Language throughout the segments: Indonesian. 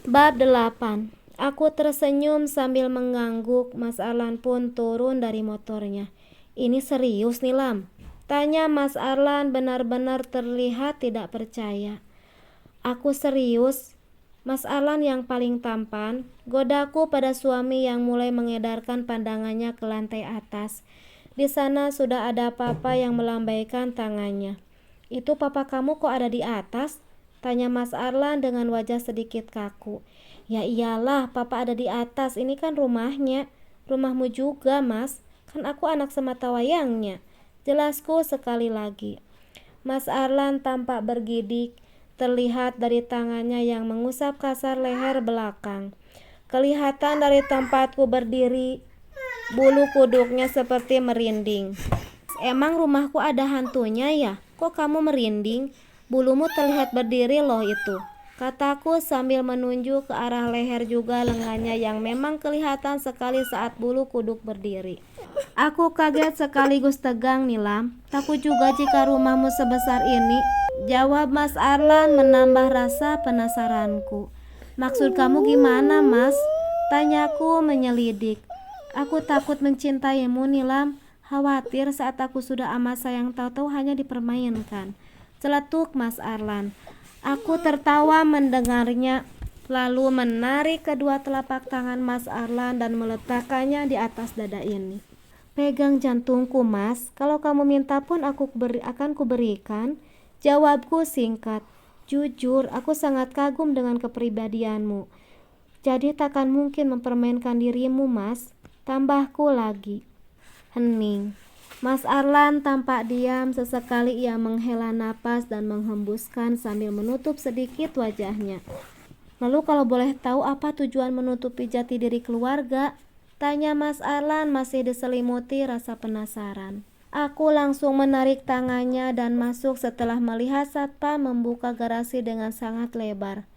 Bab 8. Aku tersenyum sambil mengangguk. Mas Arlan pun turun dari motornya. Ini serius nih Lam? Tanya Mas Arlan benar-benar terlihat tidak percaya. Aku serius. Mas Arlan yang paling tampan godaku pada suami yang mulai mengedarkan pandangannya ke lantai atas. Di sana sudah ada papa yang melambaikan tangannya. Itu papa kamu kok ada di atas? Tanya Mas Arlan dengan wajah sedikit kaku. Ya iyalah, papa ada di atas. Ini kan rumahnya. Rumahmu juga, Mas. Kan aku anak sematawayangnya. Jelasku sekali lagi. Mas Arlan tampak bergidik, terlihat dari tangannya yang mengusap kasar leher belakang. Kelihatan dari tempatku berdiri, bulu kuduknya seperti merinding. Emang rumahku ada hantunya ya? Kok kamu merinding? Bulumu terlihat berdiri loh itu, kataku sambil menunjuk ke arah leher juga lengannya yang memang kelihatan sekali saat bulu kuduk berdiri. Aku kaget sekaligus tegang Nilam. Takut juga jika rumahmu sebesar ini, jawab Mas Arlan menambah rasa penasaranku. Maksud kamu gimana Mas? Tanyaku menyelidik. Aku takut mencintaimu Nilam. Khawatir saat aku sudah amat sayang tahu-tahu hanya dipermainkan. Celetuk Mas Arlan. Aku tertawa mendengarnya, lalu menarik kedua telapak tangan Mas Arlan dan meletakkannya di atas dada ini. Pegang jantungku Mas, kalau kamu minta pun akan kuberikan. Jawabku singkat. Jujur, aku sangat kagum dengan kepribadianmu. Jadi takkan mungkin mempermainkan dirimu Mas. Tambahku lagi. Hening. Mas Arlan tampak diam. Sesekali ia menghela napas dan menghembuskan sambil menutup sedikit wajahnya. Lalu kalau boleh tahu apa tujuan menutupi jati diri keluarga? Tanya Mas Arlan masih diselimuti rasa penasaran. Aku langsung menarik tangannya dan masuk setelah melihat satpam membuka garasi dengan sangat lebar.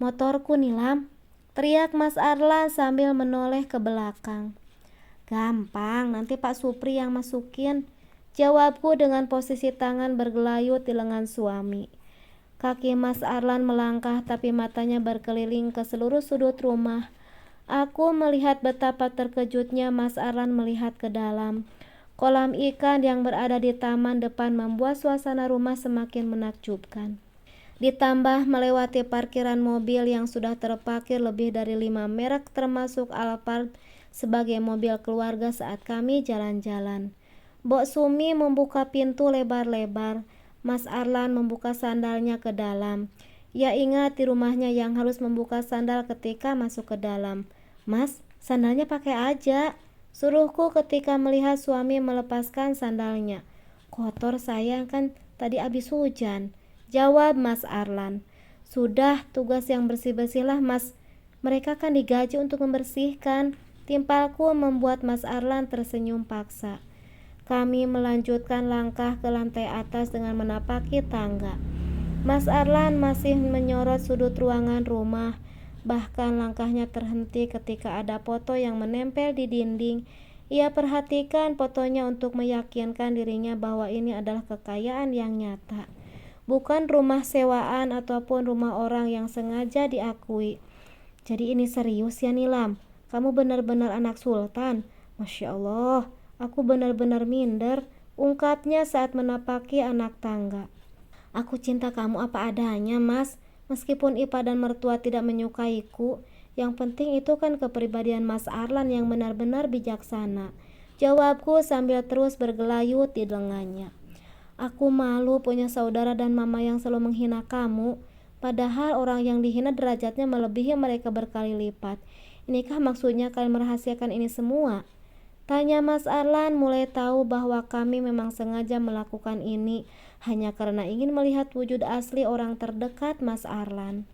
Motorku Nilam, teriak Mas Arlan sambil menoleh ke belakang. Gampang, nanti Pak Supri yang masukin, jawabku dengan posisi tangan bergelayut di lengan suami. Kaki Mas Arlan melangkah tapi matanya berkeliling ke seluruh sudut rumah. Aku melihat betapa terkejutnya Mas Arlan melihat ke dalam. Kolam ikan yang berada di taman depan membuat suasana rumah semakin menakjubkan. Ditambah melewati parkiran mobil yang sudah terparkir lebih dari 5 merek termasuk Alphard sebagai mobil keluarga saat kami jalan-jalan. Mbok Sumi membuka pintu lebar-lebar. Mas Arlan membuka sandalnya ke dalam. Ia ingat di rumahnya yang harus membuka sandal ketika masuk ke dalam. Mas, sandalnya pakai aja, suruhku ketika melihat suami melepaskan sandalnya. Kotor sayang, kan tadi habis hujan, jawab Mas Arlan. Sudah, tugas yang bersih-bersihlah Mas. Mereka kan digaji untuk membersihkan. Timpalku membuat Mas Arlan tersenyum paksa. Kami melanjutkan langkah ke lantai atas dengan menapaki tangga. Mas Arlan masih menyorot sudut ruangan rumah. Bahkan langkahnya terhenti ketika ada foto yang menempel di dinding. Ia perhatikan fotonya untuk meyakinkan dirinya bahwa ini adalah kekayaan yang nyata, bukan rumah sewaan ataupun rumah orang yang sengaja diakui. Jadi ini serius ya Nilam? Kamu benar-benar anak sultan. Masya Allah, aku benar-benar minder, ungkapnya saat menapaki anak tangga. Aku cinta kamu apa adanya Mas. Meskipun Ipa dan mertua tidak menyukaiku, yang penting itu kan kepribadian Mas Arlan yang benar-benar bijaksana, jawabku sambil terus bergelayut di lengannya. Aku malu punya saudara dan mama yang selalu menghina kamu, padahal orang yang dihina derajatnya melebihi mereka berkali lipat. Inikah maksudnya kalian merahasiakan ini semua? Tanya Mas Arlan mulai tahu bahwa kami memang sengaja melakukan ini hanya karena ingin melihat wujud asli orang terdekat Mas Arlan.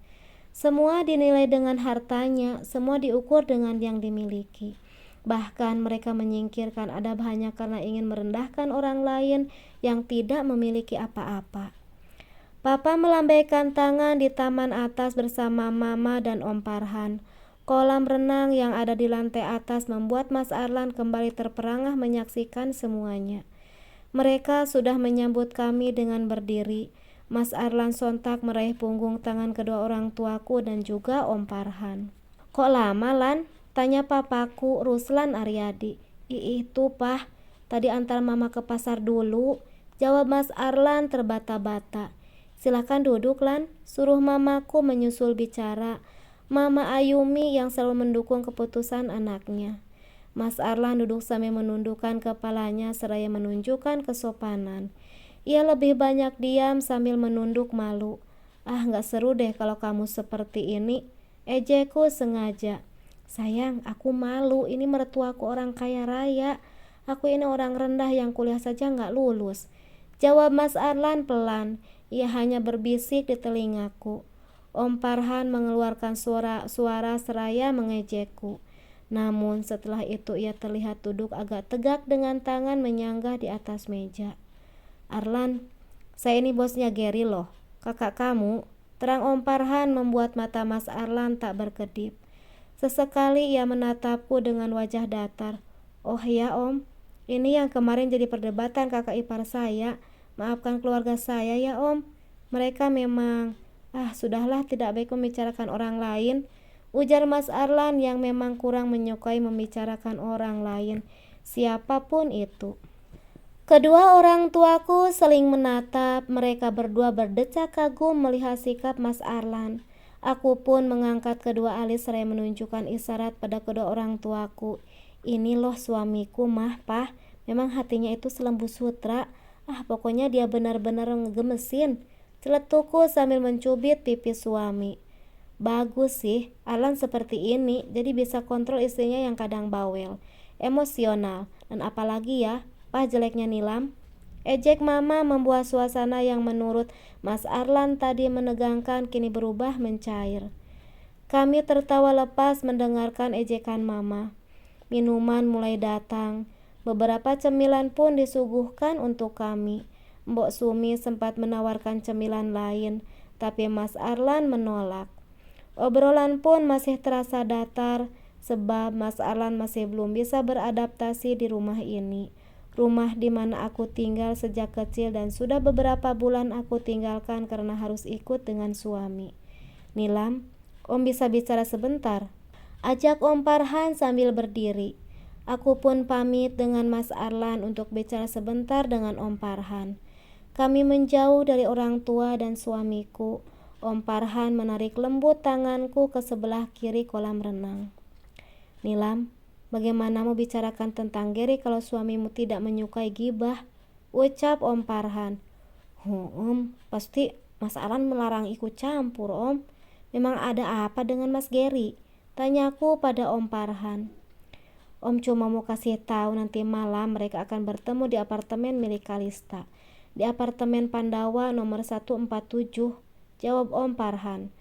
Semua dinilai dengan hartanya, semua diukur dengan yang dimiliki. Bahkan mereka menyingkirkan adab hanya karena ingin merendahkan orang lain yang tidak memiliki apa-apa. Papa melambaikan tangan di taman atas bersama Mama dan Om Farhan. Kolam renang yang ada di lantai atas membuat Mas Arlan kembali terperangah menyaksikan semuanya. Mereka sudah menyambut kami dengan berdiri. Mas Arlan sontak meraih punggung tangan kedua orang tuaku dan juga Om Farhan. Kok lama, Lan? Tanya papaku, Ruslan Aryadi. Itu, Pah. Tadi antar mama ke pasar dulu. Jawab Mas Arlan terbata-bata. Silakan duduk, Lan. Suruh mamaku menyusul bicara. Mama Ayumi yang selalu mendukung keputusan anaknya. Mas Arlan duduk sambil menundukkan kepalanya seraya menunjukkan kesopanan. Ia lebih banyak diam sambil menunduk malu. Gak seru deh kalau kamu seperti ini. Ejekku sengaja. Sayang, aku malu. Ini mertuaku orang kaya raya. Aku ini orang rendah yang kuliah saja gak lulus. Jawab Mas Arlan pelan. Ia hanya berbisik di telingaku. Om Farhan mengeluarkan suara seraya mengejekku. Namun setelah itu ia terlihat duduk agak tegak dengan tangan menyanggah di atas meja. Arlan, saya ini bosnya Gary loh, kakak kamu. Terang Om Farhan membuat mata Mas Arlan tak berkedip. Sesekali ia menatapku dengan wajah datar. Oh ya Om, ini yang kemarin jadi perdebatan kakak ipar saya. Maafkan keluarga saya ya Om. Mereka memang... sudahlah, tidak baik membicarakan orang lain. Ujar Mas Arlan yang memang kurang menyukai membicarakan orang lain, siapapun itu. Kedua orang tuaku saling menatap. Mereka berdua berdecak kagum melihat sikap Mas Arlan. Aku pun mengangkat kedua alis seraya menunjukkan isyarat pada kedua orang tuaku. Ini loh suamiku, Mah, Pah. Memang hatinya itu selembu sutra. Pokoknya dia benar-benar ngegemesin. Celetukku sambil mencubit pipi suami. Bagus sih, Alan seperti ini, jadi bisa kontrol istrinya yang kadang bawel, emosional, dan apalagi ya, Pah jeleknya Nilam. Ejek mama membuat suasana yang menurut Mas Arlan tadi menegangkan kini berubah mencair. Kami tertawa lepas mendengarkan ejekan mama. Minuman mulai datang, beberapa cemilan pun disuguhkan untuk kami. Mbok Sumi sempat menawarkan cemilan lain, tapi Mas Arlan menolak. Obrolan pun masih terasa datar, sebab Mas Arlan masih belum bisa beradaptasi di rumah ini. Rumah di mana aku tinggal sejak kecil dan sudah beberapa bulan aku tinggalkan karena harus ikut dengan suami. Nilam, Om bisa bicara sebentar? Ajak Om Farhan sambil berdiri. Aku pun pamit dengan Mas Arlan untuk bicara sebentar dengan Om Farhan. Kami menjauh dari orang tua dan suamiku. Om Farhan menarik lembut tanganku ke sebelah kiri kolam renang. Nilam, bagaimana mau bicarakan tentang Gary kalau suamimu tidak menyukai gibah? Ucap Om Farhan. Om, pasti Mas Arlan melarang ikut campur, Om. Memang ada apa dengan Mas Gary? Tanyaku pada Om Farhan. Om cuma mau kasih tahu nanti malam mereka akan bertemu di apartemen milik Kalista. Di apartemen Pandawa nomor 147. Jawab Om Farhan.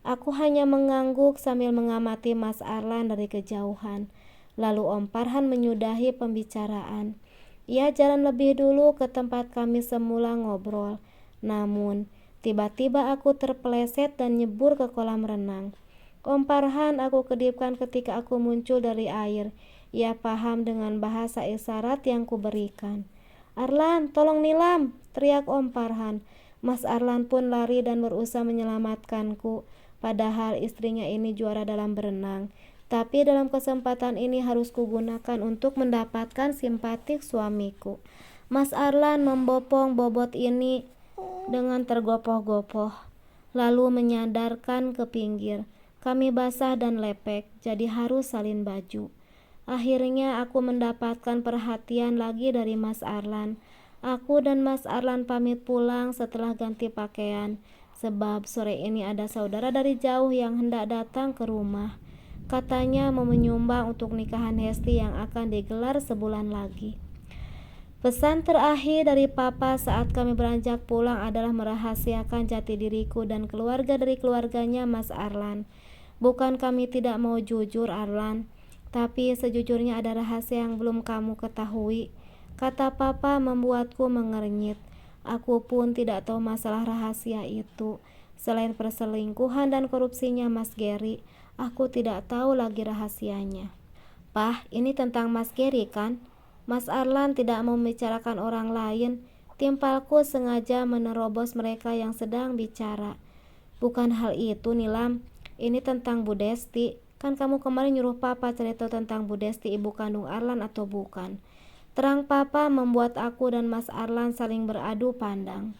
Aku hanya mengangguk sambil mengamati Mas Arlan dari kejauhan. Lalu Om Farhan menyudahi pembicaraan. Ia jalan lebih dulu ke tempat kami semula ngobrol. Namun, tiba-tiba aku terpeleset dan nyebur ke kolam renang. Om Farhan aku kedipkan ketika aku muncul dari air. Ia paham dengan bahasa isyarat yang kuberikan. Arlan, tolong Nilam, teriak Om Farhan. Mas Arlan pun lari dan berusaha menyelamatkanku. Padahal istrinya ini juara dalam berenang. Tapi dalam kesempatan ini harus kugunakan untuk mendapatkan simpatik suamiku. Mas Arlan membopong bobot ini dengan tergopoh-gopoh, lalu menyandarkan ke pinggir. Kami basah dan lepek, jadi harus salin baju. Akhirnya aku mendapatkan perhatian lagi dari Mas Arlan. Aku dan Mas Arlan pamit pulang setelah ganti pakaian, sebab sore ini ada saudara dari jauh yang hendak datang ke rumah. Katanya mau menyumbang untuk nikahan Hesti yang akan digelar sebulan lagi. Pesan terakhir dari Papa saat kami beranjak pulang adalah merahasiakan jati diriku dan keluarga dari keluarganya Mas Arlan. Bukan kami tidak mau jujur, Arlan, tapi sejujurnya ada rahasia yang belum kamu ketahui. Kata Papa membuatku mengernyit. Aku pun tidak tahu masalah rahasia itu. Selain perselingkuhan dan korupsinya Mas Gary, aku tidak tahu lagi rahasianya. Pah, ini tentang Mas Gary kan? Mas Arlan tidak mau membicarakan orang lain, Timpalku sengaja menerobos mereka yang sedang bicara. Bukan hal itu, Nilam. Ini tentang Bu Desti. Kan kamu kemarin nyuruh Papa cerita tentang Bu Desti ibu kandung Arlan atau bukan. Terang Papa membuat aku dan Mas Arlan saling beradu pandang.